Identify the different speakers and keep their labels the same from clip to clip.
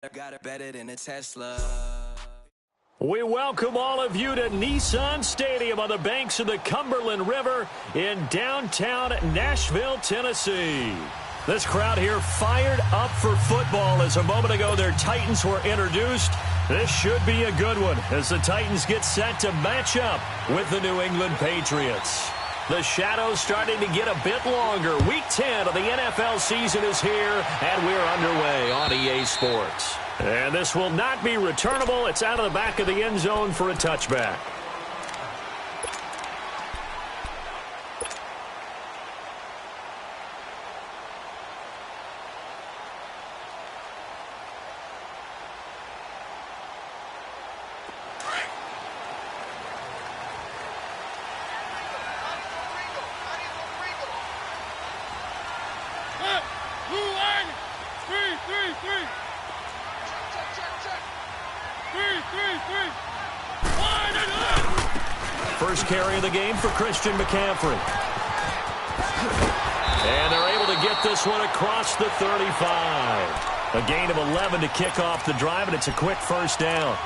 Speaker 1: Got it better than a Tesla.
Speaker 2: We welcome all of you to Nissan Stadium on the banks of the Cumberland River in downtown Nashville, Tennessee. This crowd here fired up for football as a moment ago their Titans were introduced. This should be a good one as the Titans get set to match up with the New England Patriots. The shadows starting to get a bit longer. Week 10 of the NFL season is here, and we're underway on EA Sports. And this will not be returnable. It's out of the back of the end zone for a touchback. First carry of the game for Christian McCaffrey. And they're able to get this one across the 35. A gain of 11 to kick off the drive, and it's a quick first down.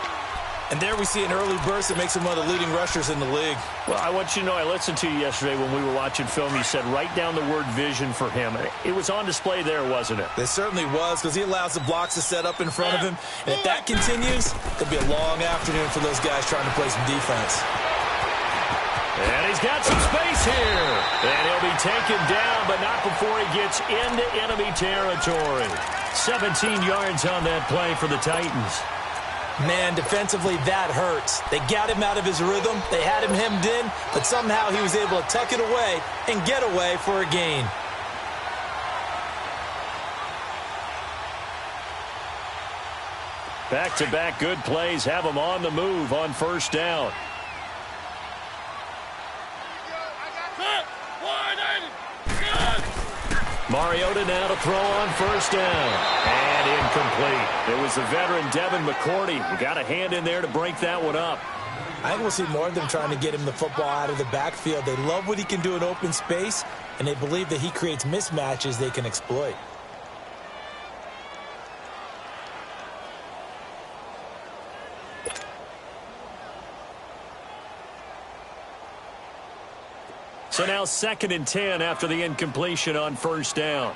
Speaker 3: And there we see an early burst that makes him one of the leading rushers in the league.
Speaker 2: Well, I want you to know, I listened to you yesterday when we were watching film. You said write down the word vision for him. It was on display there, wasn't it?
Speaker 3: It certainly was, because he allows the blocks to set up in front of him. And if that continues, it'll be a long afternoon for those guys trying to play some defense.
Speaker 2: And he's got some space here. And he'll be taken down, but not before he gets into enemy territory. 17 yards on that play for the Titans.
Speaker 3: Man, defensively, that hurts. They got him out of his rhythm. They had him hemmed in, but somehow he was able to tuck it away and get away for a gain.
Speaker 2: Back-to-back good plays have him on the move on first down. Mariota now to throw on first down. And incomplete. It was the veteran Devin McCourty who got a hand in there to break that one up.
Speaker 3: I think we'll see more of them trying to get him the football out of the backfield. They love what he can do in open space, and they believe that he creates mismatches they can exploit.
Speaker 2: So now 2nd and 10 after the incompletion on first down.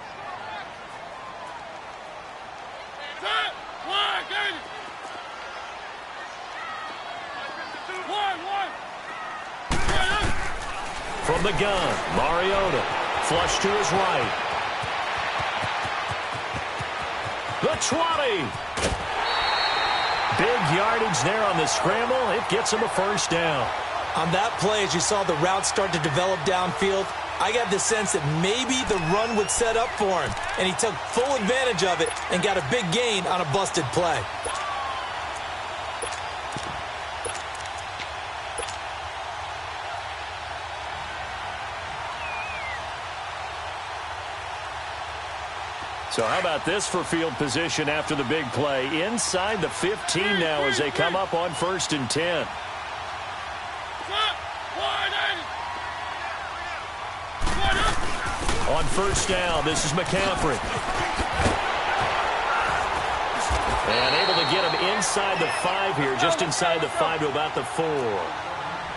Speaker 2: From the gun, Mariota, flush to his right. The 20. Big yardage there on the scramble. It gets him a first down.
Speaker 3: On that play, as you saw the route start to develop downfield, I got the sense that maybe the run would set up for him, and he took full advantage of it and got a big gain on a busted play.
Speaker 2: So how about this for field position after the big play? Inside the 15 now as they come up on 1st and 10. On first down, this is McCaffrey. And able to get him inside the 5 here, just inside the 5 to about the 4.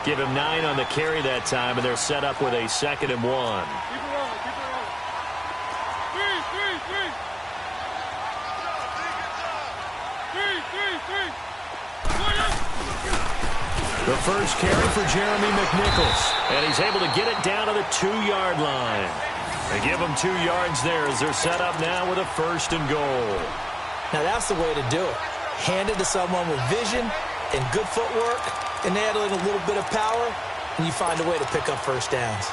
Speaker 2: Give him 9 on the carry that time, and they're set up with a 2nd and 1. The first carry for Jeremy McNichols, and he's able to get it down to the 2-yard line. They give him 2 yards there as they're set up now with a 1st and goal.
Speaker 3: Now that's the way to do it. Hand it to someone with vision and good footwork, and add in a little bit of power, and you find a way to pick up first downs.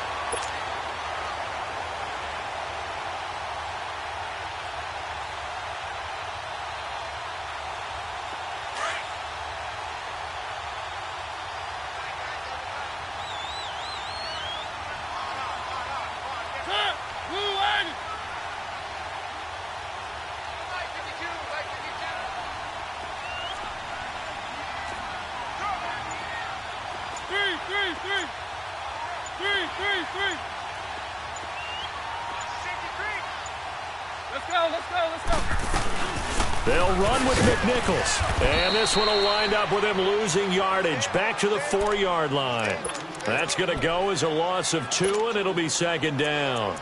Speaker 2: They'll run with McNichols. And this one will wind up with him losing yardage back to the 4-yard line. That's going to go as a loss of 2, and it'll be second down.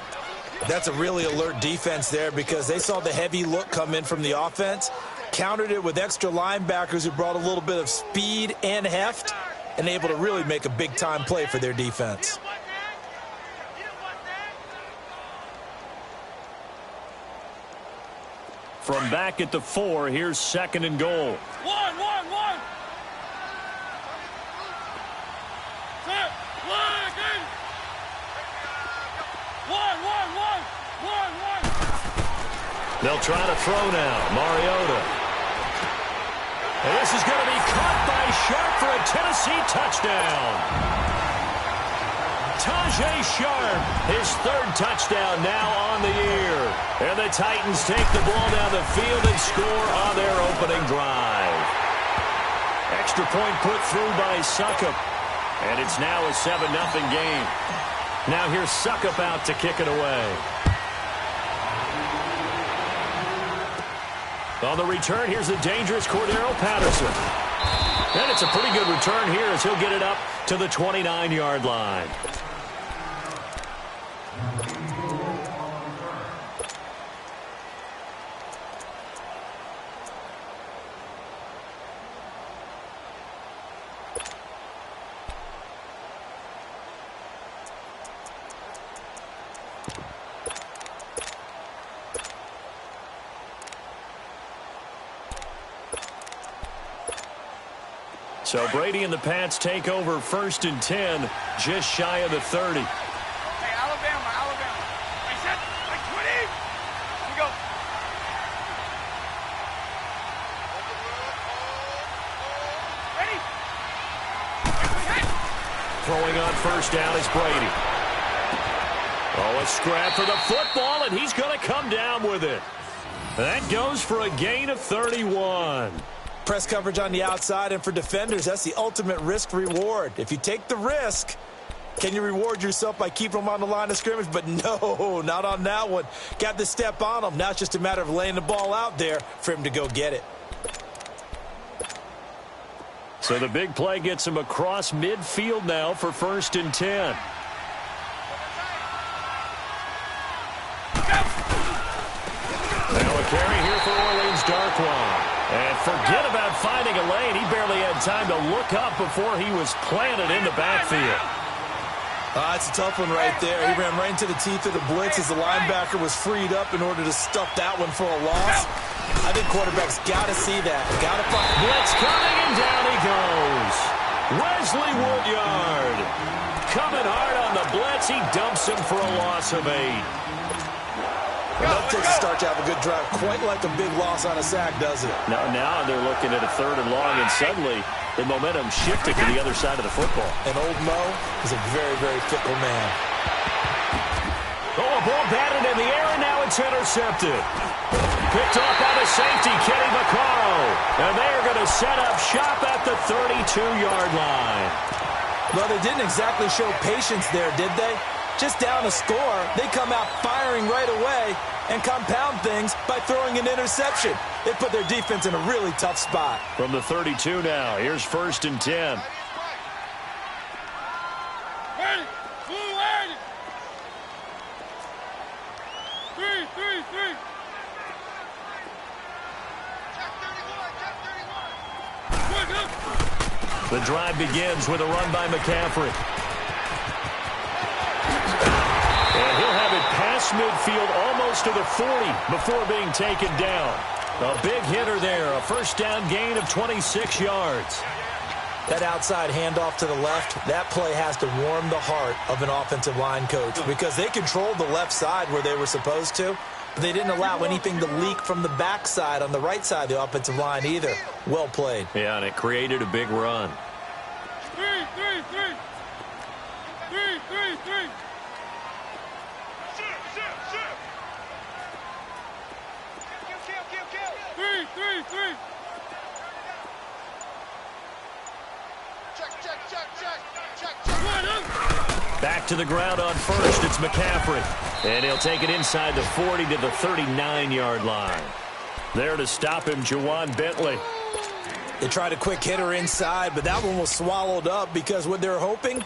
Speaker 3: That's a really alert defense there because they saw the heavy look come in from the offense, countered it with extra linebackers who brought a little bit of speed and heft, and able to really make a big-time play for their defense.
Speaker 2: From back at the 4, here's second and goal.
Speaker 4: 1, 1, 1. Set. 1, 1, 1. 1, 1, 1.
Speaker 2: They'll try to throw now. Mariota. And this is going to be caught by Sharp for a Tennessee touchdown. Tajay Sharp, his 3rd touchdown now on the year. And the Titans take the ball down the field and score on their opening drive. Extra point put through by Suckup. And it's now a 7-0 game. Now here's Suckup out to kick it away. On the return, here's the dangerous Cordero Patterson. And it's a pretty good return here as he'll get it up to the 29-yard line. So Brady and the Pats take over 1st and 10, just shy of the 30.
Speaker 4: Hey, Alabama. Hey, set. Like 20. Here we go. Ready?
Speaker 2: Throwing on 1st down is Brady. Oh, a scrap for the football, and he's going to come down with it. That goes for a gain of 31.
Speaker 3: Press coverage on the outside, and for defenders, that's the ultimate risk-reward. If you take the risk, can you reward yourself by keeping them on the line of scrimmage? But no, not on that one. Got the step on them. Now it's just a matter of laying the ball out there for him to go get it.
Speaker 2: So the big play gets him across midfield now for 1st and 10. Now a carry here for Orleans Darkwa. And forget about finding a lane. He barely had time to look up before he was planted in the backfield.
Speaker 3: It's a tough one right there. He ran right into the teeth of the blitz as the linebacker was freed up in order to stuff that one for a loss. I think quarterbacks got to see that. Got to find.
Speaker 2: Blitz coming, and down he goes. Wesley Woodyard coming hard on the blitz. He dumps him for a loss of 8.
Speaker 3: That takes a start to have a good drive. Quite like a big loss on a sack, does it?
Speaker 2: Now they're looking at a 3rd and long, and suddenly the momentum shifted to the other side of the football.
Speaker 3: And old Mo is a very, very fickle man.
Speaker 2: Oh, a ball batted in the air, and now it's intercepted. Picked off by the safety, Kenny Vaccaro. And they're going to set up shop at the 32-yard line.
Speaker 3: Well, they didn't exactly show patience there, did they? Just down a score, they come out firing right away and compound things by throwing an interception. It put their defense in a really tough spot.
Speaker 2: From the 32 now, here's 1st and 10.
Speaker 4: Ready. 3.
Speaker 2: The drive begins with a run by McCaffrey. And he'll have it past midfield almost to the 40 before being taken down. A big hitter there, a 1st down gain of 26 yards.
Speaker 3: That outside handoff to the left, that play has to warm the heart of an offensive line coach because they controlled the left side where they were supposed to. But they didn't allow anything to leak from the backside on the right side of the offensive line either. Well played.
Speaker 2: Yeah, and it created a big run.
Speaker 4: 3. 3.
Speaker 2: Back to the ground on 1st, it's McCaffrey. And he'll take it inside the 40 to the 39-yard line. There to stop him, Juwan Bentley.
Speaker 3: They tried a quick hitter inside, but that one was swallowed up because what they're hoping...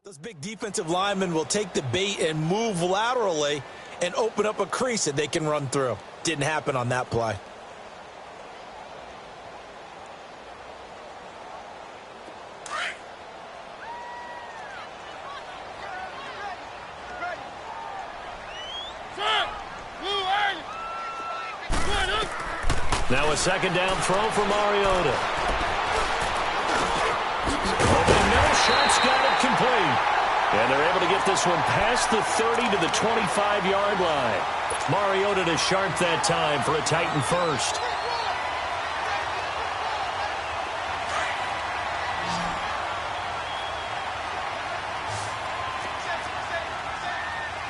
Speaker 3: Those big defensive linemen will take the bait and move laterally and open up a crease that they can run through. Didn't happen on that play.
Speaker 2: Now a second down throw for Mariota. Shots got it complete. And they're able to get this one past the 30 to the 25-yard line. Mariota to Sharp that time for a Titan first.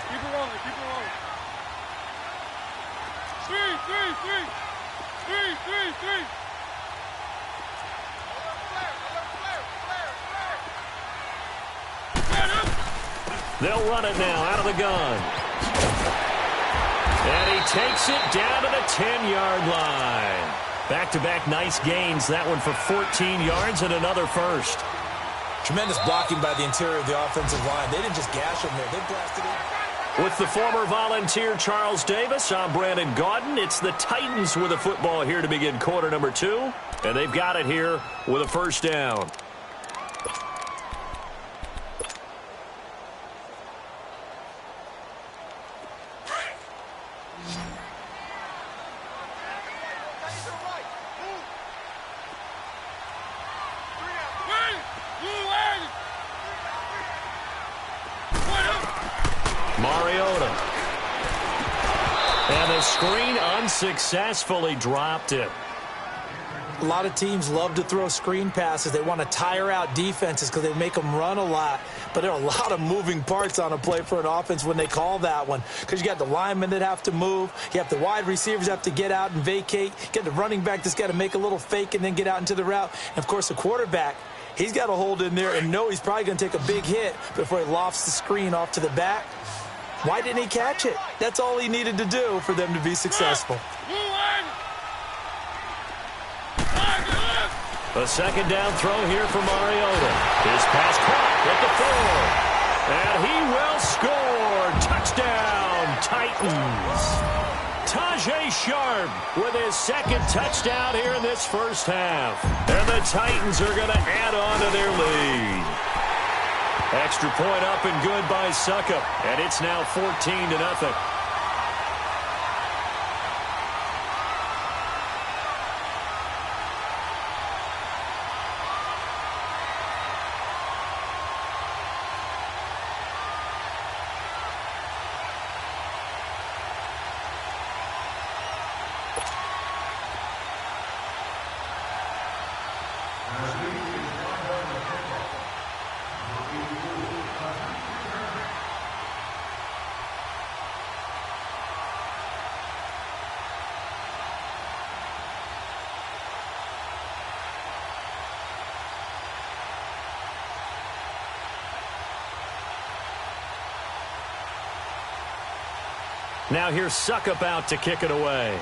Speaker 4: Keep it rolling, keep it rolling. Three.
Speaker 2: They'll run it now out of the gun. And he takes it down to the 10-yard line. Back-to-back nice gains. That one for 14 yards and another first.
Speaker 3: Tremendous blocking by the interior of the offensive line. They didn't just gash him there. They blasted it.
Speaker 2: With the former Volunteer Charles Davis, I'm Brandon Gaudin. It's the Titans with the football here to begin quarter number 2. And they've got it here with a first down. Mariota. And the screen unsuccessfully dropped it.
Speaker 3: A lot of teams love to throw screen passes. They want to tire out defenses because they make them run a lot. But there are a lot of moving parts on a play for an offense when they call that one. Because you got the linemen that have to move. You have the wide receivers have to get out and vacate. You get the running back that's got to make a little fake and then get out into the route. And, of course, the quarterback, he's got to hold in there and know he's probably going to take a big hit before he lofts the screen off to the back. Why didn't he catch it? That's all he needed to do for them to be successful.
Speaker 2: A second down throw here for Mariota. His pass caught at the 4. And he will score. Touchdown, Titans. Tajay Sharp with his second touchdown here in this first half. And the Titans are going to add on to their lead. Extra point up and good by Suckup. And it's now 14-0. Now here's Suckup out to kick it away.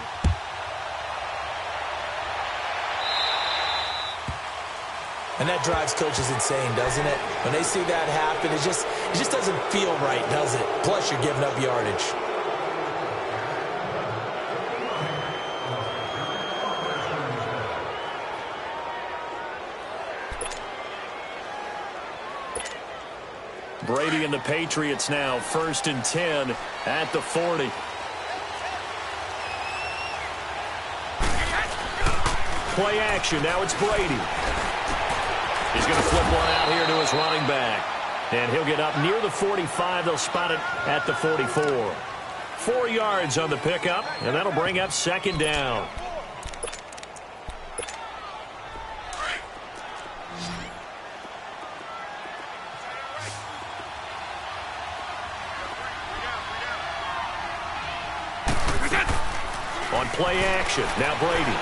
Speaker 3: And that drives coaches insane, doesn't it? When they see that happen, it just doesn't feel right, does it? Plus, you're giving up yardage.
Speaker 2: Brady and the Patriots now, 1st and 10 at the 40. Play action. Now it's Brady. He's going to flip one out here to his running back. And he'll get up near the 45. They'll spot it at the 44. 4 yards on the pickup, and that'll bring up 2nd down. On play action, now Brady.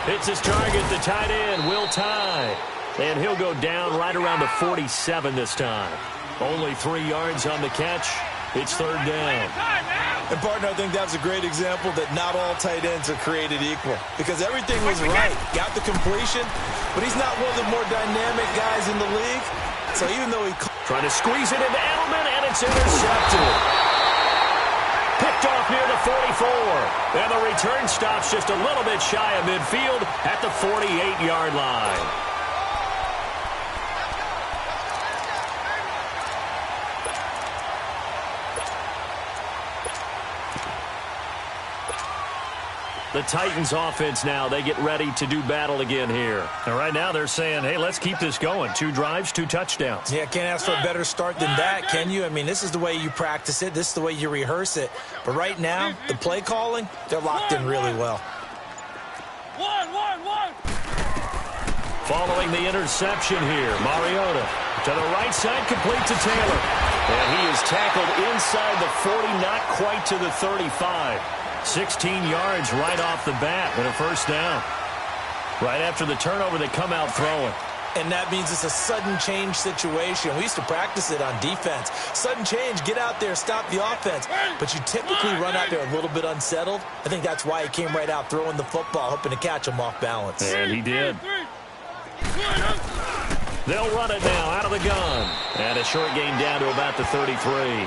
Speaker 2: Hits his target, the tight end, Will Tye. And he'll go down right around the 47 this time. Only 3 yards on the catch. It's 3rd down.
Speaker 3: And, partner, I think that's a great example that not all tight ends are created equal. Because everything was right. Got the completion, but he's not one of the more dynamic guys in the league. So even though he...
Speaker 2: Trying to squeeze it into Edelman, and it's intercepted. Picked off near the 44. And the return stops just a little bit shy of midfield at the 48-yard line. The Titans offense now, they get ready to do battle again here. And right now they're saying, hey, let's keep this going. 2 drives, 2 touchdowns.
Speaker 3: Yeah, can't ask for a better start than that, can you? I mean, this is the way you practice it. This is the way you rehearse it. But right now, the play calling, they're locked in really well.
Speaker 2: Following the interception here, Mariota to the right side, complete to Taylor. And he is tackled inside the 40, not quite to the 35. 16 yards right off the bat and a 1st down. Right after the turnover, they come out throwing.
Speaker 3: And that means it's a sudden change situation. We used to practice it on defense. Sudden change, get out there, stop the offense. But you typically run out there a little bit unsettled. I think that's why he came right out throwing the football, hoping to catch him off balance.
Speaker 2: And he did. They'll run it now out of the gun. And a short gain down to about the 33.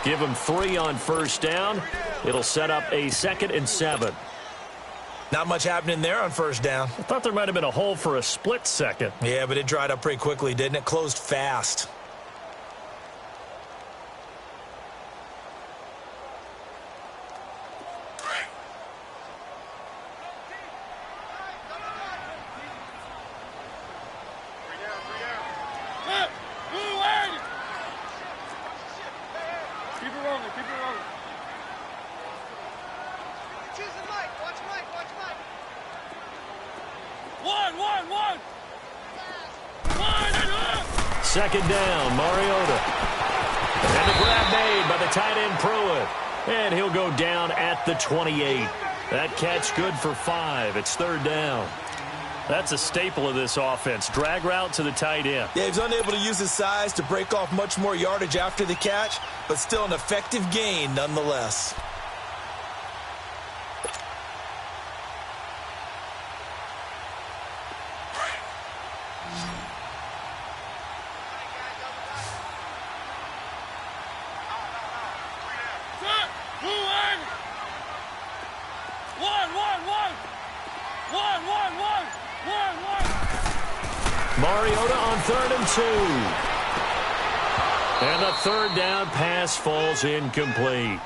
Speaker 2: Give him 3 on 1st down. It'll set up a 2nd and 7.
Speaker 3: Not much happening there on 1st down.
Speaker 2: I thought there might have been a hole for a split second.
Speaker 3: Yeah, but it dried up pretty quickly, didn't it? Closed fast.
Speaker 2: Second down, Mariota. And the grab made by the tight end Pruitt. And he'll go down at the 28. That catch good for 5. It's 3rd down. That's a staple of this offense. Drag route to the tight end.
Speaker 3: Yeah, he's unable to use his size to break off much more yardage after the catch, but still an effective gain nonetheless.
Speaker 2: Mariota on 3rd and 2. And the 3rd down pass falls incomplete.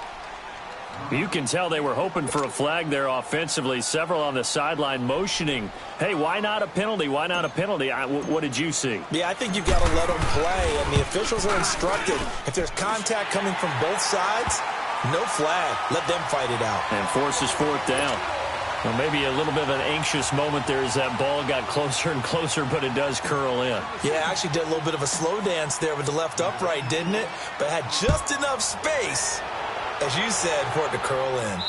Speaker 2: You can tell they were hoping for a flag there offensively. Several on the sideline motioning, hey, why not a penalty? Why not a penalty? What did you see?
Speaker 3: Yeah, I think you've got to let them play, and the officials are instructed. If there's contact coming from both sides, no flag. Let them fight it out.
Speaker 2: And forces 4th down. Well, maybe a little bit of an anxious moment there as that ball got closer and closer, but it does curl in.
Speaker 3: Yeah, actually did a little bit of a slow dance there with the left upright, didn't it? But had just enough space, as you said, for it to curl in.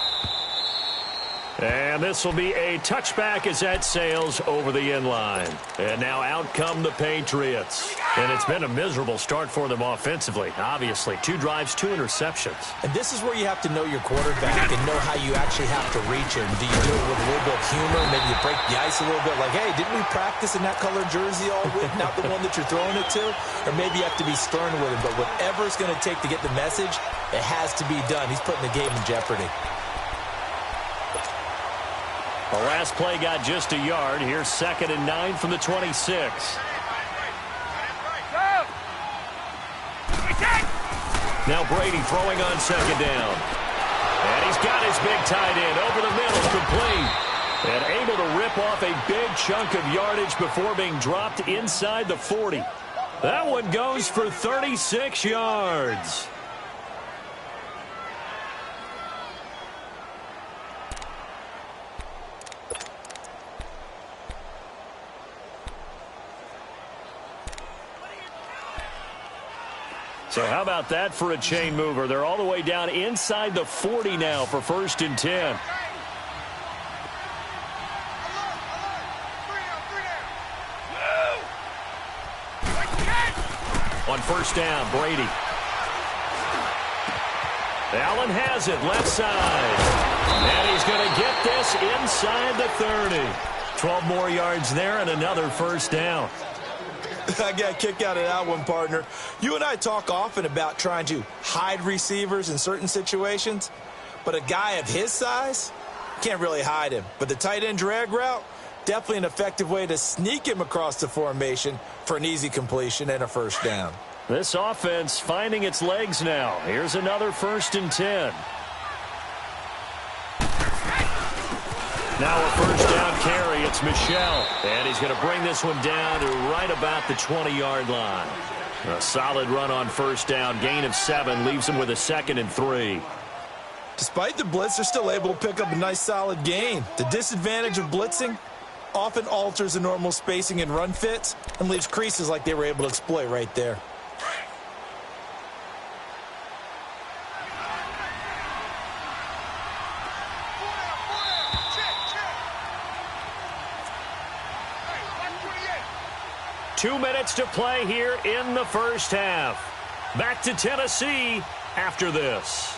Speaker 2: And this will be a touchback as that sails over the end line. And now out come the Patriots. And it's been a miserable start for them offensively. Obviously, 2 drives, 2 interceptions.
Speaker 3: And this is where you have to know your quarterback and know how you actually have to reach him. Do you do it with a little bit of humor? Maybe you break the ice a little bit like, hey, didn't we practice in that color jersey all week? Not the one that you're throwing it to? Or maybe you have to be stern with him. But whatever it's going to take to get the message, it has to be done. He's putting the game in jeopardy.
Speaker 2: The last play got just a yard. Here's 2nd and 9 from the 26. Now Brady throwing on 2nd down. And he's got his big tight end over the middle, complete. And able to rip off a big chunk of yardage before being dropped inside the 40. That one goes for 36 yards. So how about that for a chain mover? They're all the way down inside the 40 now for 1st and 10. On 1st down, Brady. Allen has it, left side. And he's going to get this inside the 30. 12 more yards there and another 1st down.
Speaker 3: I got a kick out of that one, partner. You and I talk often about trying to hide receivers in certain situations, but a guy of his size can't really hide him. But the tight end drag route, definitely an effective way to sneak him across the formation for an easy completion and a 1st down.
Speaker 2: This offense finding its legs now. Here's another 1st and 10. Now a 1st down carry. It's Michel. And he's going to bring this one down to right about the 20-yard line. A solid run on 1st down. Gain of 7 leaves him with a 2nd and 3.
Speaker 3: Despite the blitz, they're still able to pick up a nice solid gain. The disadvantage of blitzing often alters the normal spacing and run fits and leaves creases like they were able to exploit right there.
Speaker 2: Two minutes to play here in the 1st half. Back to Tennessee after this.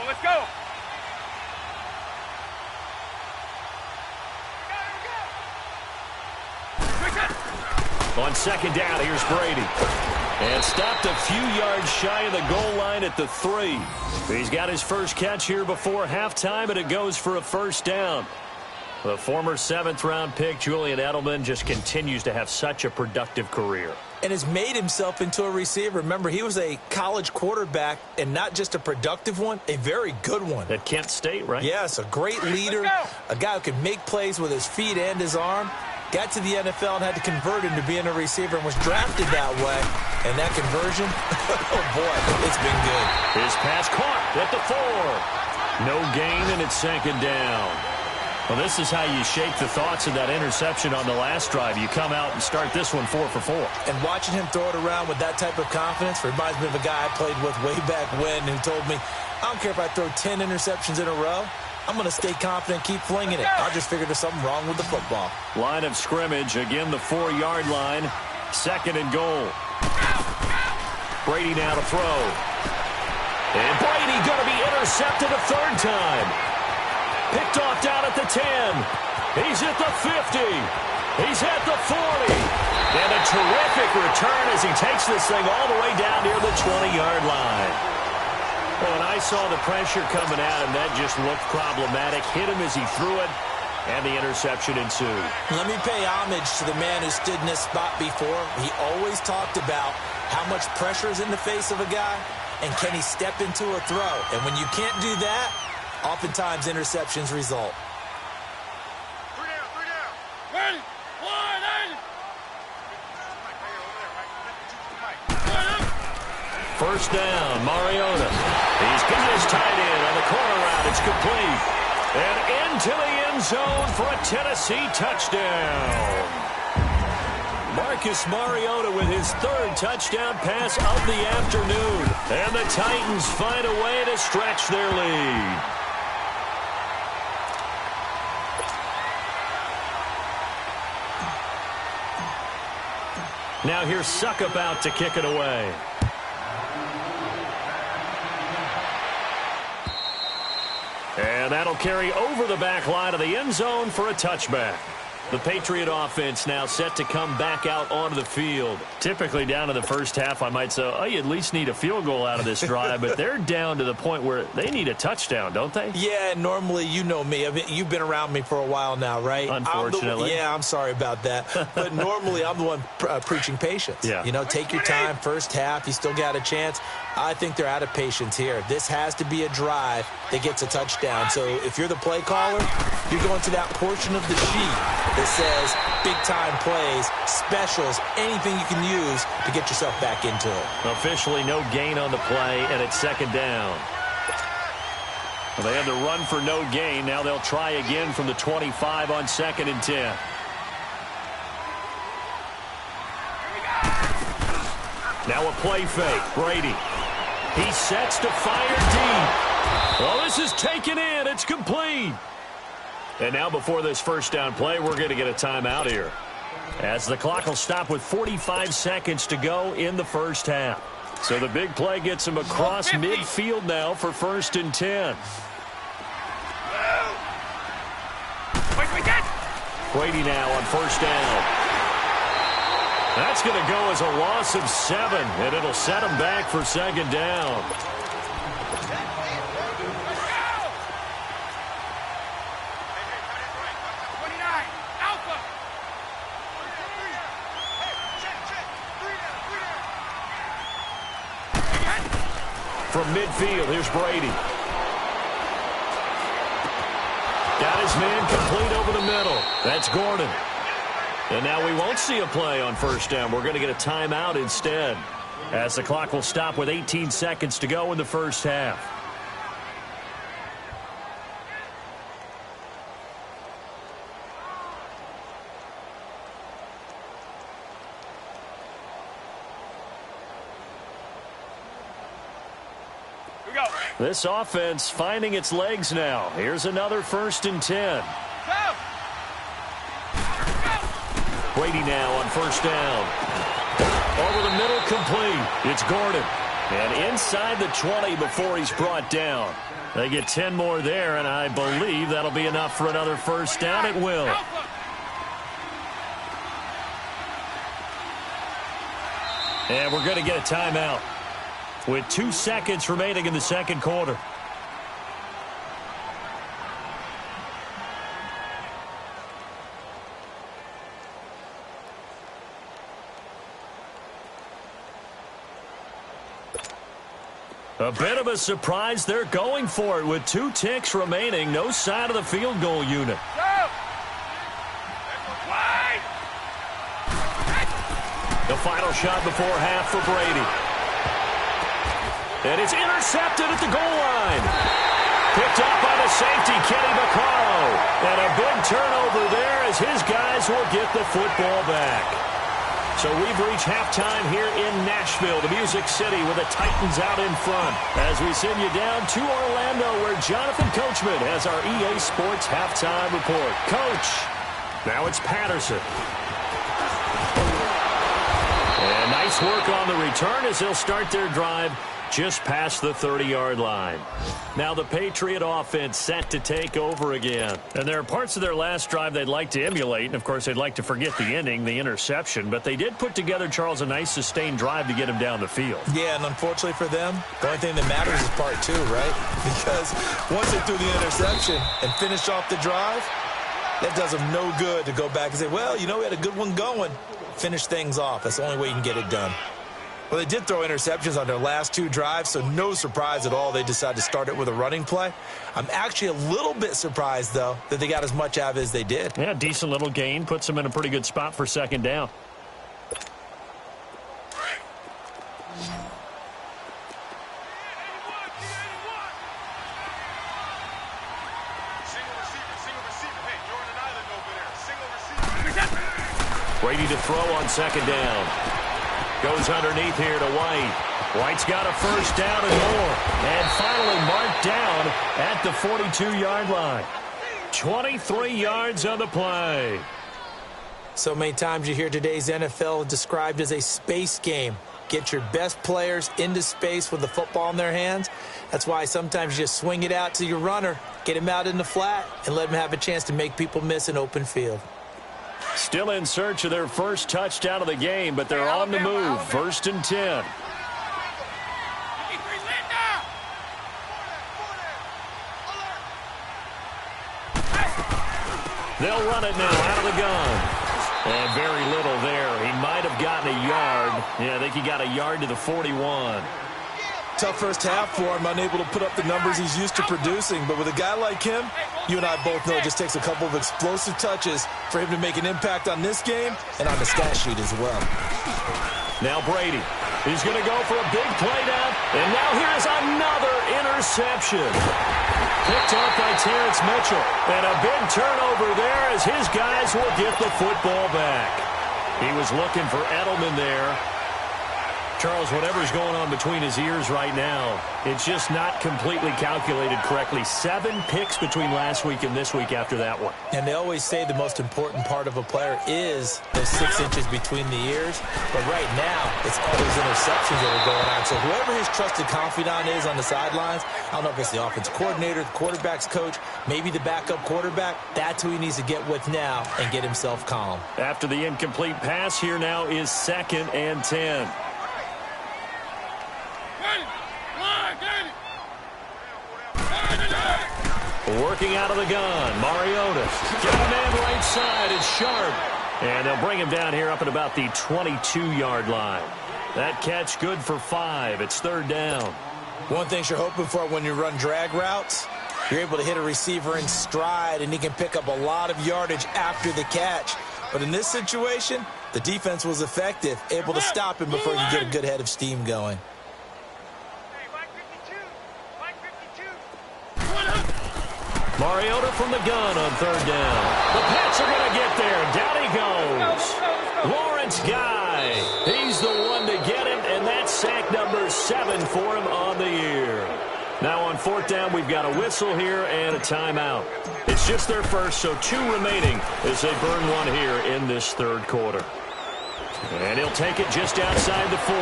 Speaker 4: Let's go.
Speaker 2: On 2nd down, here's Brady. And stopped a few yards shy of the goal line at the 3. He's got his first catch here before halftime, and it goes for a 1st down. The former 7th-round pick, Julian Edelman, just continues to have such a productive career.
Speaker 3: And has made himself into a receiver. Remember, he was a college quarterback, and not just a productive one, a very good one.
Speaker 2: At Kent State, right?
Speaker 3: Yes, a great leader, a guy who could make plays with his feet and his arm. Got to the NFL and had to convert into being a receiver and was drafted that way. And that conversion, oh boy, it's been good.
Speaker 2: His pass caught at the 4. No gain, and it's 2nd down. Well, this is how you shake the thoughts of that interception on the last drive. You come out and start this one 4 for 4.
Speaker 3: And watching him throw it around with that type of confidence reminds me of a guy I played with way back when who told me, I don't care if I throw 10 interceptions in a row. I'm going to stay confident, keep flinging it. I'll just figure there's something wrong with the football.
Speaker 2: Line of scrimmage, again the 4-yard line. 2nd and goal. Brady now to throw. And Brady going to be intercepted a 3rd time. Picked off down at the 10. He's at the 50. He's at the 40. And a terrific return as he takes this thing all the way down near the 20-yard line. Well, and I saw the pressure coming at him. That just looked problematic. Hit him as he threw it, and the interception ensued.
Speaker 3: Let me pay homage to the man who stood in this spot before. He always talked about how much pressure is in the face of a guy, and can he step into a throw. And when you can't do that, Oftentimes, interceptions result.
Speaker 4: Three down. Ready? One, eight.
Speaker 2: First down, Mariota. He's got his tight end on the corner route. It's complete. And into the end zone for a Tennessee touchdown. Marcus Mariota with his third touchdown pass of the afternoon. And the Titans find a way to stretch their lead. Now here's Suckup out to kick it away. And that'll carry over the back line of the end zone for a touchback. The Patriot offense now set to come back out onto the field. Typically down to the first half, I might say, oh, you at least need a field goal out of this drive, but they're down to the point where they need a touchdown, don't they?
Speaker 3: Yeah, normally, you know me. You've been around me for a while now, right?
Speaker 2: Unfortunately.
Speaker 3: I'm sorry about that. But normally, I'm the one preaching patience.
Speaker 2: Yeah.
Speaker 3: You know, take your time, first half, you still got a chance. I think they're out of patience here. This has to be a drive that gets a touchdown. So if you're the play caller, you're going to that portion of the sheet that says big-time plays, specials, anything you can use to get yourself back into it.
Speaker 2: Officially no gain on the play, and it's second down. Well, they had to run for no gain. Now they'll try again from the 25 on 2nd and 10. Now a play fake. Brady. He sets to fire deep. Well, this is taken in. It's complete. And now before this first down play, we're going to get a timeout here, as the clock will stop with 45 seconds to go in the first half. So the big play gets him across midfield now for 1st and 10. Brady now on 1st down. That's going to go as a loss of 7, and it'll set him back for 2nd down. From midfield, here's Brady. Got his man complete over the middle. That's Gordon. And now we won't see a play on 1st down. We're going to get a timeout instead, as the clock will stop with 18 seconds to go in the first half. This offense finding its legs now. Here's another 1st and 10. Brady now on 1st down. Over the middle, complete. It's Gordon. And inside the 20 before he's brought down. They get 10 more there, and I believe that'll be enough for another 1st down. It will. And we're going to get a timeout with 2 seconds remaining in the second quarter. A bit of a surprise. They're going for it with 2 ticks remaining. No sign of the field goal unit. The final shot before half for Brady. And it's intercepted at the goal line. Picked up by the safety, Kenny Vaccaro. And a big turnover there as his guys will get the football back. So we've reached halftime here in Nashville, the Music City, with the Titans out in front. As we send you down to Orlando, where Jonathan Coachman has our EA Sports halftime report. Coach, now it's Patterson. And nice work on the return as they'll start their drive just past the 30-yard line. Now the Patriot offense set to take over again. And there are parts of their last drive they'd like to emulate. And, of course, they'd like to forget the ending, the interception. But they did put together, Charles, a nice sustained drive to get him down the field.
Speaker 3: Yeah, and unfortunately for them, the only thing that matters is part 2, right? Because once they threw the interception and finished off the drive, that does them no good to go back and say, well, you know, we had a good one going. Finish things off. That's the only way you can get it done. Well, they did throw interceptions on their last 2 drives, so no surprise at all they decided to start it with a running play. I'm actually a little bit surprised, though, that they got as much out of it as they did.
Speaker 2: Yeah, decent little gain. Puts them in a pretty good spot for second down. Brady to throw on second down. Goes underneath here to White. White's got a first down and more. And finally marked down at the 42-yard line. 23 yards on the play.
Speaker 3: So many times you hear today's NFL described as a space game. Get your best players into space with the football in their hands. That's why sometimes you just swing it out to your runner, get him out in the flat, and let him have a chance to make people miss an open field.
Speaker 2: Still in search of their first touchdown of the game, but they're on the move. 1st and 10. They'll run it now out of the gun. And very little there. He might have gotten a yard. Yeah, I think he got a yard to the 41.
Speaker 3: Tough first half for him, unable to put up the numbers he's used to producing. But with a guy like him, you and I both know it just takes a couple of explosive touches for him to make an impact on this game and on the stat sheet as well.
Speaker 2: Now Brady. He's going to go for a big play down. And now here's another interception. Picked off by Terrence Mitchell. And a big turnover there as his guys will get the football back. He was looking for Edelman there. Charles, whatever's going on between his ears right now, it's just not completely calculated correctly. 7 picks between last week and this week after that one.
Speaker 3: And they always say the most important part of a player is those 6 inches between the ears. But right now, it's all those interceptions that are going on. So whoever his trusted confidant is on the sidelines, I don't know if it's the offensive coordinator, the quarterback's coach, maybe the backup quarterback, that's who he needs to get with now and get himself calm.
Speaker 2: After the incomplete pass, here now is 2nd and 10. Working out of the gun, Mariota. Get a man right side, it's Sharp. And they'll bring him down here up at about the 22-yard line. That catch good for 5. It's 3rd down.
Speaker 3: One thing you're hoping for when you run drag routes, you're able to hit a receiver in stride, and he can pick up a lot of yardage after the catch. But in this situation, the defense was effective, able to stop him before he could get a good head of steam going.
Speaker 2: Mariota from the gun on 3rd down. The Pats are going to get there. Down he goes. Lawrence Guy. He's the one to get him, and that's sack number 7 for him on the year. Now on 4th down, we've got a whistle here and a timeout. It's just their first, so 2 remaining as they burn one here in this 3rd quarter. And he'll take it just outside the 40.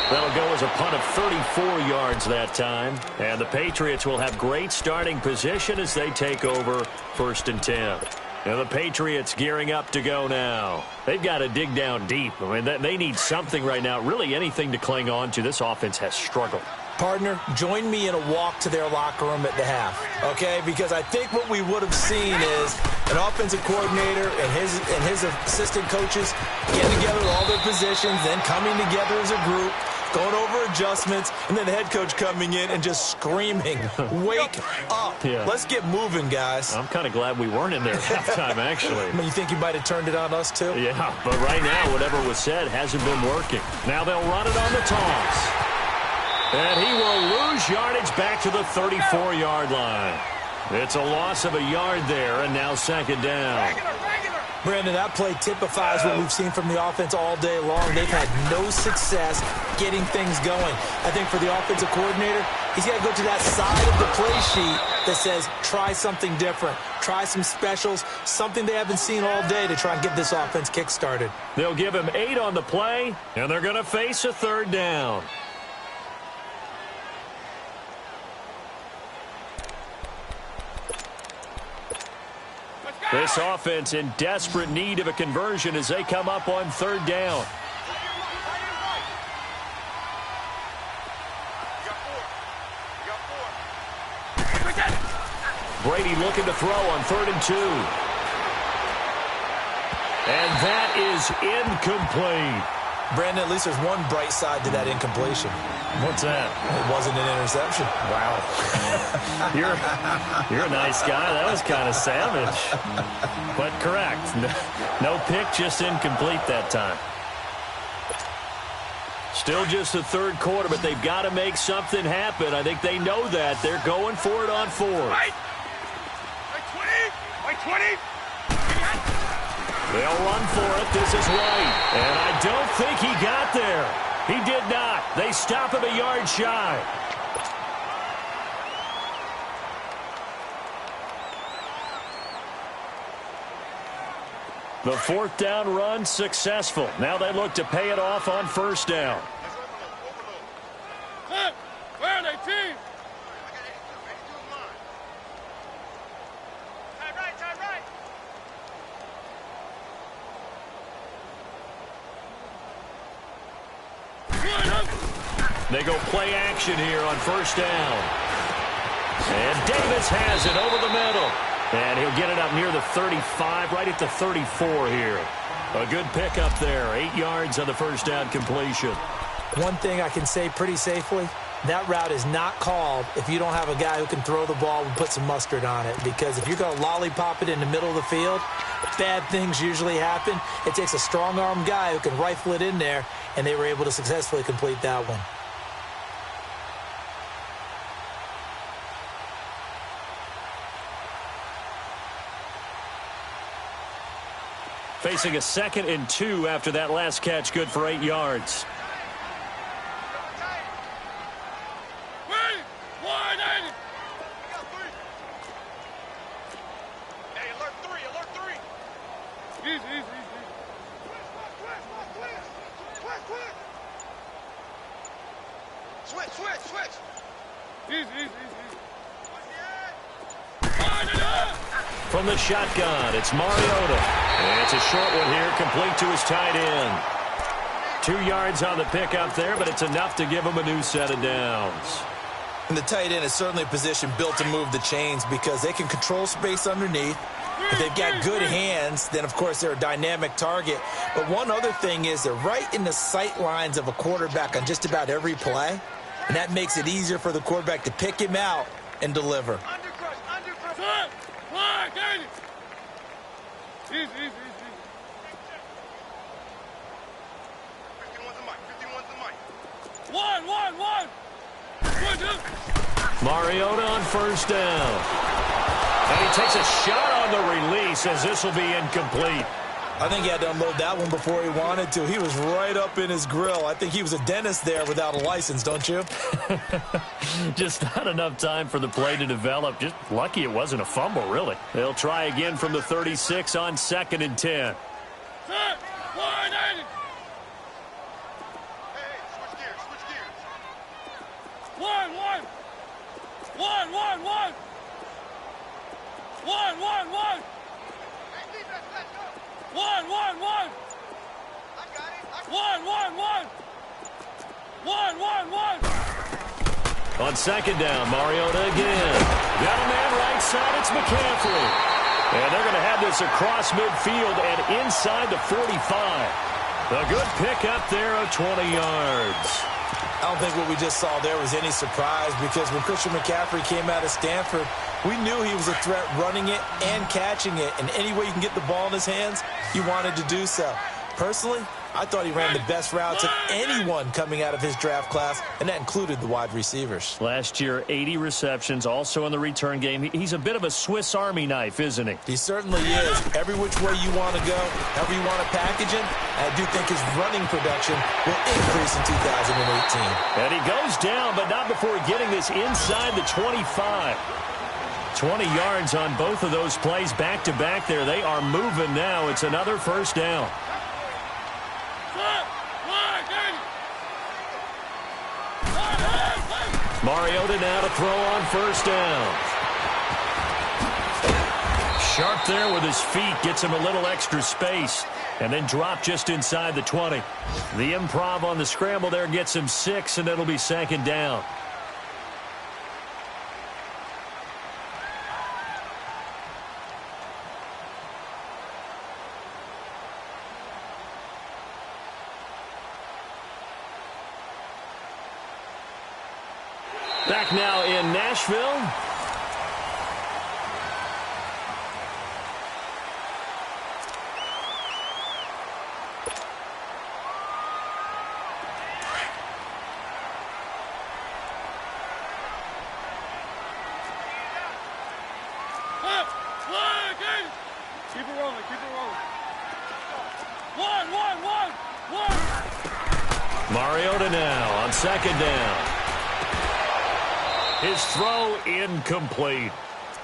Speaker 2: That'll go as a punt of 34 yards that time. And the Patriots will have great starting position as they take over 1st and 10. And the Patriots gearing up to go now. They've got to dig down deep. I mean, they need something right now, really anything to cling on to. This offense has struggled.
Speaker 3: Partner, join me in a walk to their locker room at the half, okay? Because I think what we would have seen is an offensive coordinator and his assistant coaches getting together with all their positions, then coming together as a group, going over adjustments, and then the head coach coming in and just screaming, wake up.
Speaker 2: Yeah.
Speaker 3: Let's get moving, guys.
Speaker 2: I'm kind of glad we weren't in there at halftime, actually.
Speaker 3: I mean, you think you might have turned it on us, too?
Speaker 2: Yeah, but right now, whatever was said hasn't been working. Now they'll run it on the toss. And he will lose yardage back to the 34-yard line. It's a loss of a yard there, and now 2nd down.
Speaker 3: Brandon, that play typifies what we've seen from the offense all day long. They've had no success getting things going. I think for the offensive coordinator, he's got to go to that side of the play sheet that says, try something different. Try some specials, something they haven't seen all day to try and get this offense kick-started.
Speaker 2: They'll give him 8 on the play, and they're going to face a 3rd down. This offense in desperate need of a conversion as they come up on 3rd down. Brady looking to throw on 3rd and 2. And that is incomplete.
Speaker 3: Brandon, at least there's one bright side to that incompletion.
Speaker 2: What's that?
Speaker 3: It wasn't an interception.
Speaker 2: Wow. You're a nice guy. That was kind of savage. But correct. No pick, just incomplete that time. Still just the third quarter, but they've got to make something happen. I think they know that. They're going for it on fourth.
Speaker 4: Right. Like 20.
Speaker 2: They'll run for it. This is right. And I don't think he got there. He did not. They stop him a yard shy. The fourth down run successful. Now they look to pay it off on first down.
Speaker 4: Where are they, team?
Speaker 2: They go play action here on first down. And Davis has it over the middle. And he'll get it up near the 35, right at the 34 here. A good pickup there. 8 yards on the first down completion.
Speaker 3: One thing I can say pretty safely, that route is not called if you don't have a guy who can throw the ball and put some mustard on it. Because if you're going to lollipop it in the middle of the field, bad things usually happen. It takes a strong-arm guy who can rifle it in there, and they were able to successfully complete that one.
Speaker 2: Facing a 2nd and 2 after that last catch, good for 8 yards. From the shotgun, it's Mariota. And it's a short one here, complete to his tight end. 2 yards on the pickup there, but it's enough to give him a new set of downs.
Speaker 3: And the tight end is certainly a position built to move the chains because they can control space underneath. If they've got good hands, then, of course, they're a dynamic target. But one other thing is they're right in the sight lines of a quarterback on just about every play. And that makes it easier for the quarterback to pick him out and deliver.
Speaker 2: Mariota on first down. And he takes a shot on the release as this will be incomplete.
Speaker 3: I think he had to unload that one before he wanted to. He was right up in his grill. I think he was a dentist there without a license, don't you?
Speaker 2: Just not enough time for the play to develop. Just lucky it wasn't a fumble, really. They'll try again from the 36 on 2nd and 10. On 2nd down, Mariota again. Got a man right side, it's McCaffrey. And they're going to have this across midfield and inside the 45. A good pickup there of 20 yards.
Speaker 3: I don't think what we just saw there was any surprise because when Christian McCaffrey came out of Stanford, we knew he was a threat running it and catching it. And any way you can get the ball in his hands, he wanted to do so. Personally, I thought he ran the best routes of anyone coming out of his draft class, and that included the wide receivers.
Speaker 2: Last year, 80 receptions, also in the return game. He's a bit of a Swiss Army knife, isn't he?
Speaker 3: He certainly is. Every which way you want to go, however you want to package him, I do think his running production will increase in 2018.
Speaker 2: And he goes down, but not before getting this inside the 25. 20 yards on both of those plays back-to-back there. They are moving now. It's another first down. Mariota now to throw on first down. Sharp there with his feet. Gets him a little extra space. And then drop just inside the 20. The improv on the scramble there gets him 6, and it'll be 2nd down. Back now in Nashville.
Speaker 4: Keep it rolling, keep it rolling. One.
Speaker 2: Mariota now on second down. His throw incomplete.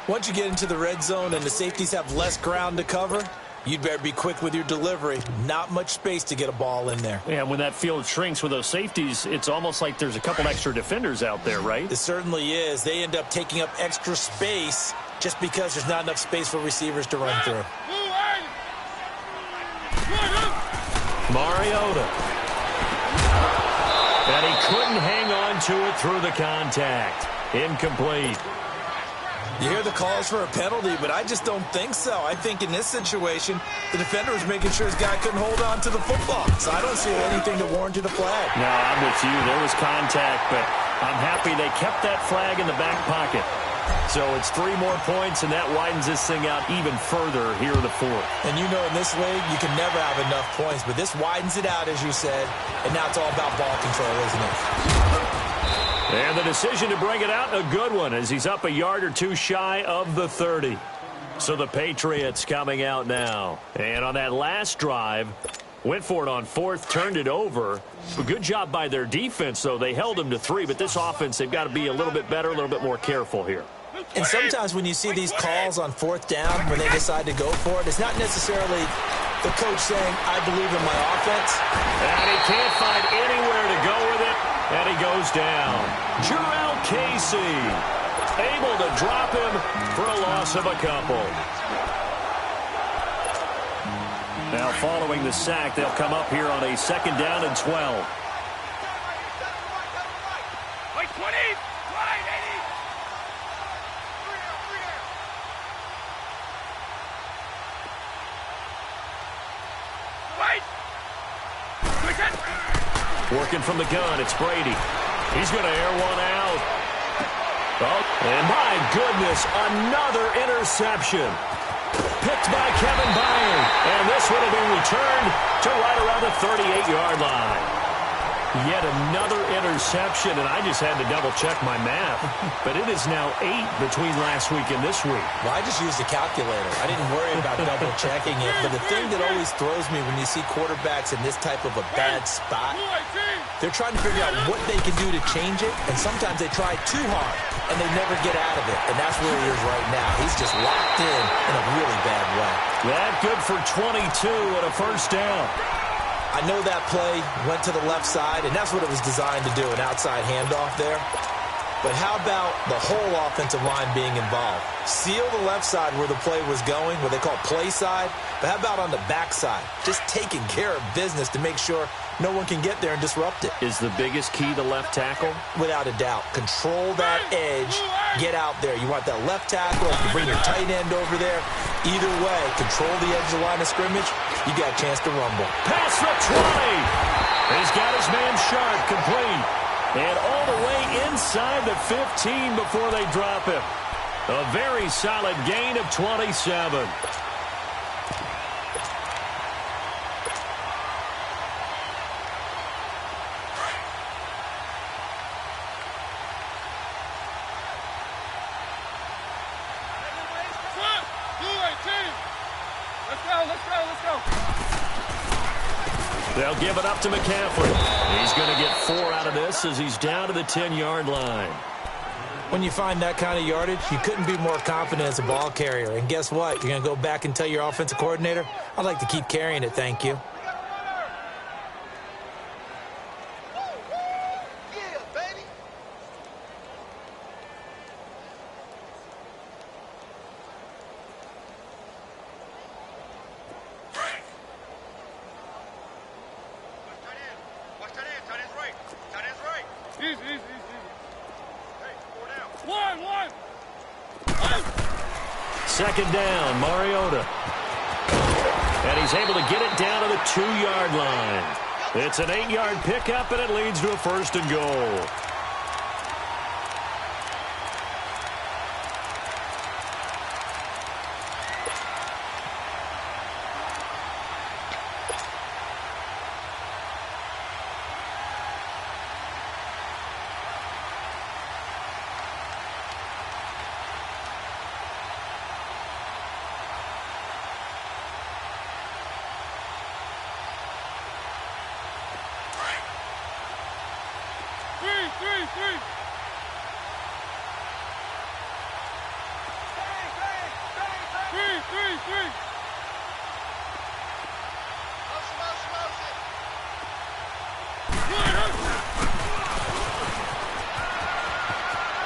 Speaker 3: Once you get into the red zone and the safeties have less ground to cover, you'd better be quick with your delivery. Not much space to get a ball in there.
Speaker 2: Yeah, when that field shrinks with those safeties, it's almost like there's a couple extra defenders out there, right?
Speaker 3: It certainly is. They end up taking up extra space just because there's not enough space for receivers to run through.
Speaker 2: Mariota. And he couldn't hang on to it through the contact. Incomplete.
Speaker 3: You hear the calls for a penalty, but I just don't think so. I think in this situation, the defender was making sure his guy couldn't hold on to the football. So I don't see anything to warrant a flag.
Speaker 2: No, I'm with you. There was contact, but I'm happy they kept that flag in the back pocket. So it's 3 more points, and that widens this thing out even further here in the fourth.
Speaker 3: And you know in this league, you can never have enough points, but this widens it out, as you said, and now it's all about ball control, isn't it?
Speaker 2: And the decision to bring it out, a good one, as he's up a yard or two shy of the 30. So the Patriots coming out now. And on that last drive, went for it on fourth, turned it over. A good job by their defense, though. They held them to 3, but this offense, they've got to be a little bit better, a little bit more careful here.
Speaker 3: And sometimes when you see these calls on fourth down, when they decide to go for it, it's not necessarily the coach saying, I believe in my offense.
Speaker 2: And he can't find anywhere to go with it, and he goes down. Jarrell Casey able to drop him for a loss of a couple. Now following the sack, they'll come up here on a 2nd down and 12.
Speaker 4: Like 20, right, 80. Right.
Speaker 2: Working from the gun, it's Brady. He's going to air one out. Oh, and my goodness, another interception. Picked by Kevin Byard. And this one will be returned to right around the 38-yard line. Yet another interception, and I just had to double-check my math. But it is now 8 between last week and this week.
Speaker 3: Well, I just used a calculator. I didn't worry about double-checking it. But the thing that always throws me when you see quarterbacks in this type of a bad spot, they're trying to figure out what they can do to change it. And sometimes they try too hard, and they never get out of it. And that's where he is right now. He's just locked in a really bad way.
Speaker 2: That good for 22 and a first down.
Speaker 3: I know that play went to the left side, and that's what it was designed to do, an outside handoff there. But how about the whole offensive line being involved? Seal the left side where the play was going, what they call play side. But how about on the back side? Just taking care of business to make sure no one can get there and disrupt it.
Speaker 2: Is the biggest key the left tackle?
Speaker 3: Without a doubt. Control that edge. Get out there. You want that left tackle. You bring your tight end over there. Either way, control the edge of the line of scrimmage. You got a chance to rumble.
Speaker 2: Pass the 20. He's got his man Sharp complete. And all the way inside the 15 before they drop him. A very solid gain of 27. They'll give it up to McCaffrey. He's going to get 4 out of this as he's down to the 10-yard line.
Speaker 3: When you find that kind of yardage, you couldn't be more confident as a ball carrier. And guess what? You're going to go back and tell your offensive coordinator, I'd like to keep carrying it, thank you.
Speaker 2: Second down, Mariota. And he's able to get it down to the 2-yard line. It's an 8-yard pickup, and it leads to a 1st and goal.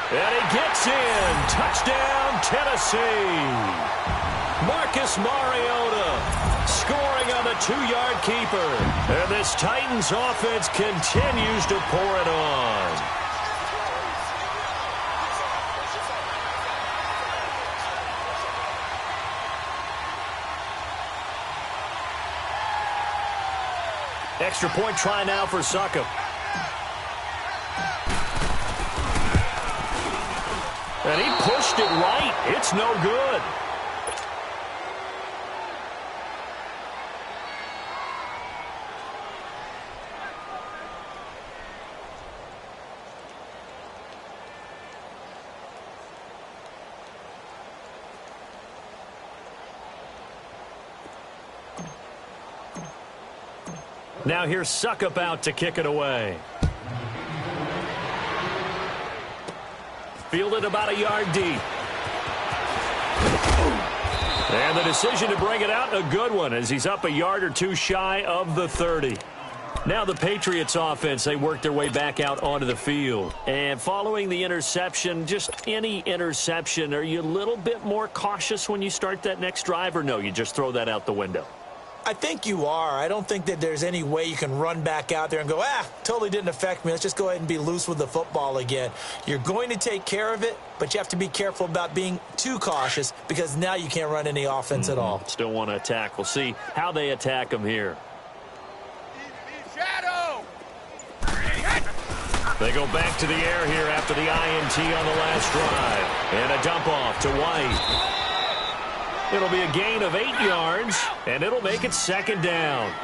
Speaker 2: And he gets in. Touchdown, Tennessee. Marcus Mariota scoring on the 2-yard keeper. And this Titans offense continues to pour it on. Extra point try now for Succop. And he pushed it right. It's no good. Now here's Succop out to kick it away. Fielded about a yard deep. And the decision to bring it out, a good one, as he's up a yard or two shy of the 30. Now the Patriots offense, they work their way back out onto the field. And following the interception, just any interception, are you a little bit more cautious when you start that next drive, or no, you just throw that out the window?
Speaker 3: I think you are. I don't think that there's any way you can run back out there and go, totally didn't affect me. Let's just go ahead and be loose with the football again. You're going to take care of it, but you have to be careful about being too cautious because now you can't run any offense at all.
Speaker 2: Still want to attack. We'll see how they attack them here.
Speaker 4: Shadow!
Speaker 2: They go back to the air here after the INT on the last drive. And a dump off to White. It'll be a gain of 8 yards, and it'll make it second down.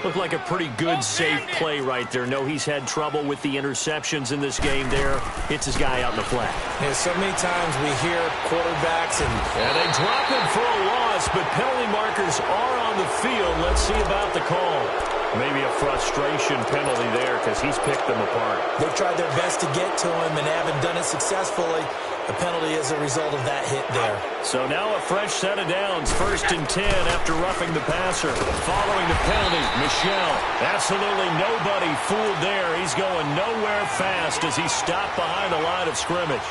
Speaker 2: Looked like a pretty good, safe play right there. No, he's had trouble with the interceptions in this game there. Hits his guy out in the flat.
Speaker 3: Yeah, so many times we hear quarterbacks and
Speaker 2: they drop him for a loss, but penalty markers are on the field. Let's see about the call. Maybe a frustration penalty there because he's picked them apart.
Speaker 3: They've tried their best to get to him and haven't done it successfully. The penalty is a result of that hit there.
Speaker 2: So now a fresh set of downs. 1st and 10 after roughing the passer. Following the penalty, Michel. Absolutely nobody fooled there. He's going nowhere fast as he stopped behind the line of scrimmage.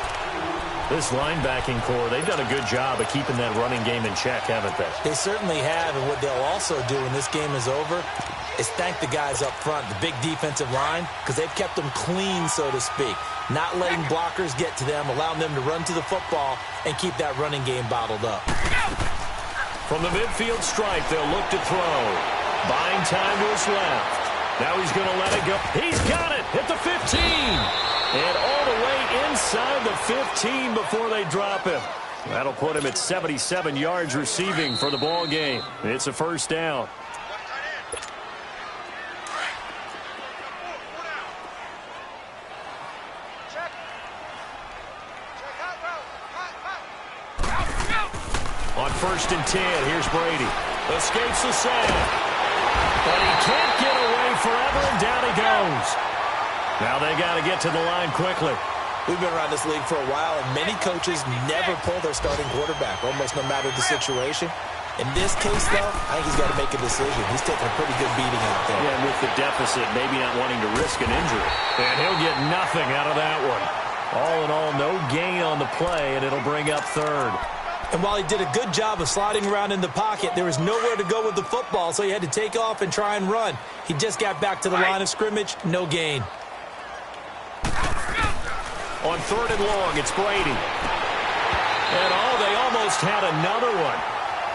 Speaker 2: This linebacking core, they've done a good job of keeping that running game in check, haven't they?
Speaker 3: They certainly have, and what they'll also do when this game is over is thank the guys up front, the big defensive line, because they've kept them clean, so to speak. Not letting blockers get to them, allowing them to run to the football and keep that running game bottled up.
Speaker 2: From the midfield stripe, they'll look to throw. Buying time to his left. Now he's going to let it go. He's got it at the 15. And all the way inside the 15 before they drop him. That'll put him at 77 yards receiving for the ball game. It's a first down. On 1st and 10, here's Brady. Escapes the sack. But he can't get away forever, and down he goes. Now they got to get to the line quickly.
Speaker 3: We've been around this league for a while, and many coaches never pull their starting quarterback, almost no matter the situation. In this case, though, I think he's got to make a decision. He's taking a pretty good beating out there.
Speaker 2: Yeah, and with the deficit, maybe not wanting to risk an injury. And he'll get nothing out of that one. All in all, no gain on the play, and it'll bring up 3rd.
Speaker 3: And while he did a good job of sliding around in the pocket, there was nowhere to go with the football, so he had to take off and try and run. He just got back to the line of scrimmage, no gain.
Speaker 2: On 3rd and long, it's Brady. And they almost had another one.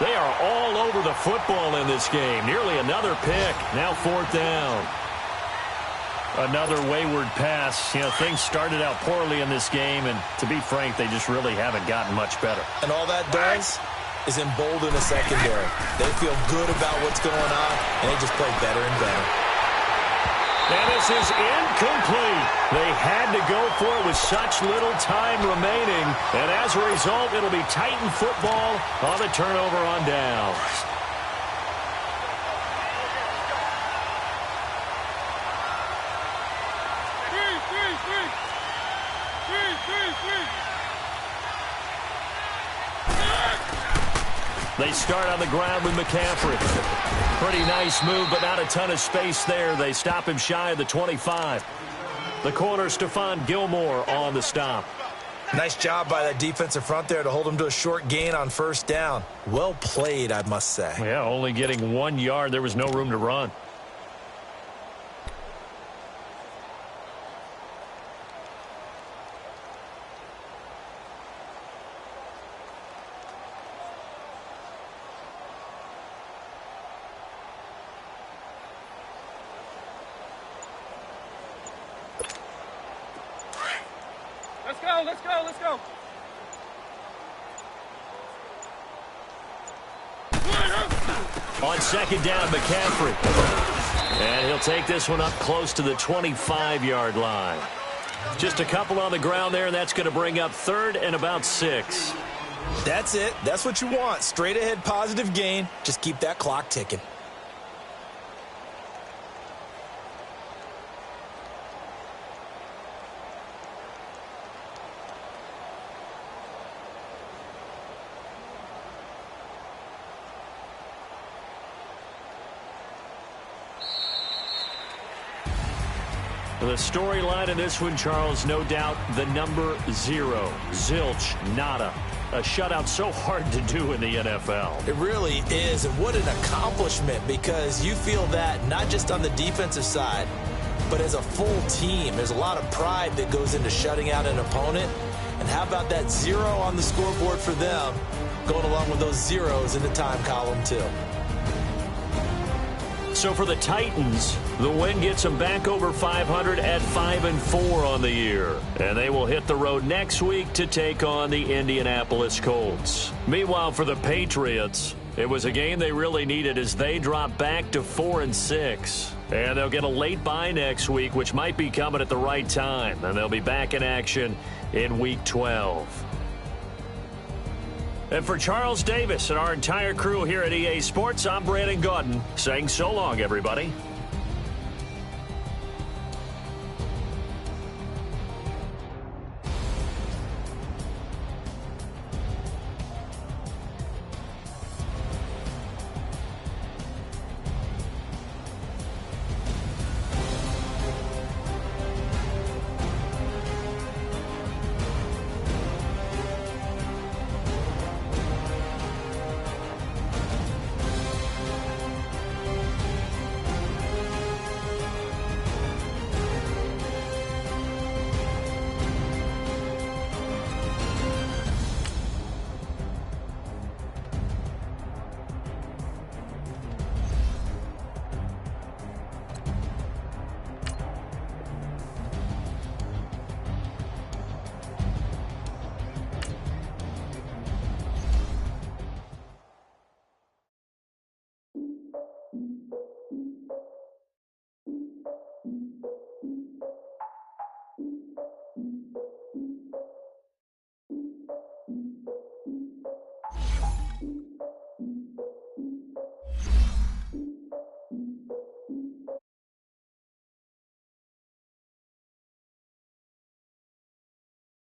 Speaker 2: They are all over the football in this game. Nearly another pick. Now 4th down. Another wayward pass. You know, things started out poorly in this game, and to be frank, they just really haven't gotten much better.
Speaker 3: And all that does is embolden the secondary. They feel good about what's going on, and they just play better and better.
Speaker 2: And this is incomplete. They had to go for it with such little time remaining. And as a result, it'll be Titan football on the turnover on downs. They start on the ground with McCaffrey. Pretty nice move, but not a ton of space there. They stop him shy of the 25. The corner, Stephon Gilmore, on the stop.
Speaker 3: Nice job by that defensive front there to hold him to a short gain on first down. Well played, I must say.
Speaker 2: Yeah, only getting 1 yard. There was no room to run.
Speaker 4: Let's go, let's go, let's go.
Speaker 2: On second down, McCaffrey. And he'll take this one up close to the 25-yard line. Just a couple on the ground there, and that's going to bring up third and about 6.
Speaker 3: That's it. That's what you want. Straight ahead positive gain. Just keep that clock ticking.
Speaker 2: The storyline in this one, Charles, no doubt the number 0. Zilch, nada. A shutout so hard to do in the NFL.
Speaker 3: It really is, and what an accomplishment, because you feel that not just on the defensive side, but as a full team. There's a lot of pride that goes into shutting out an opponent. And how about that 0 on the scoreboard for them, going along with those zeros in the time column too.
Speaker 2: So for the Titans, the win gets them back over 500 at 5-4 on the year. And they will hit the road next week to take on the Indianapolis Colts. Meanwhile, for the Patriots, it was a game they really needed as they drop back to 4-6. And they'll get a late bye next week, which might be coming at the right time. And they'll be back in action in Week 12. And for Charles Davis and our entire crew here at EA Sports, I'm Brandon Gaudin saying so long, everybody.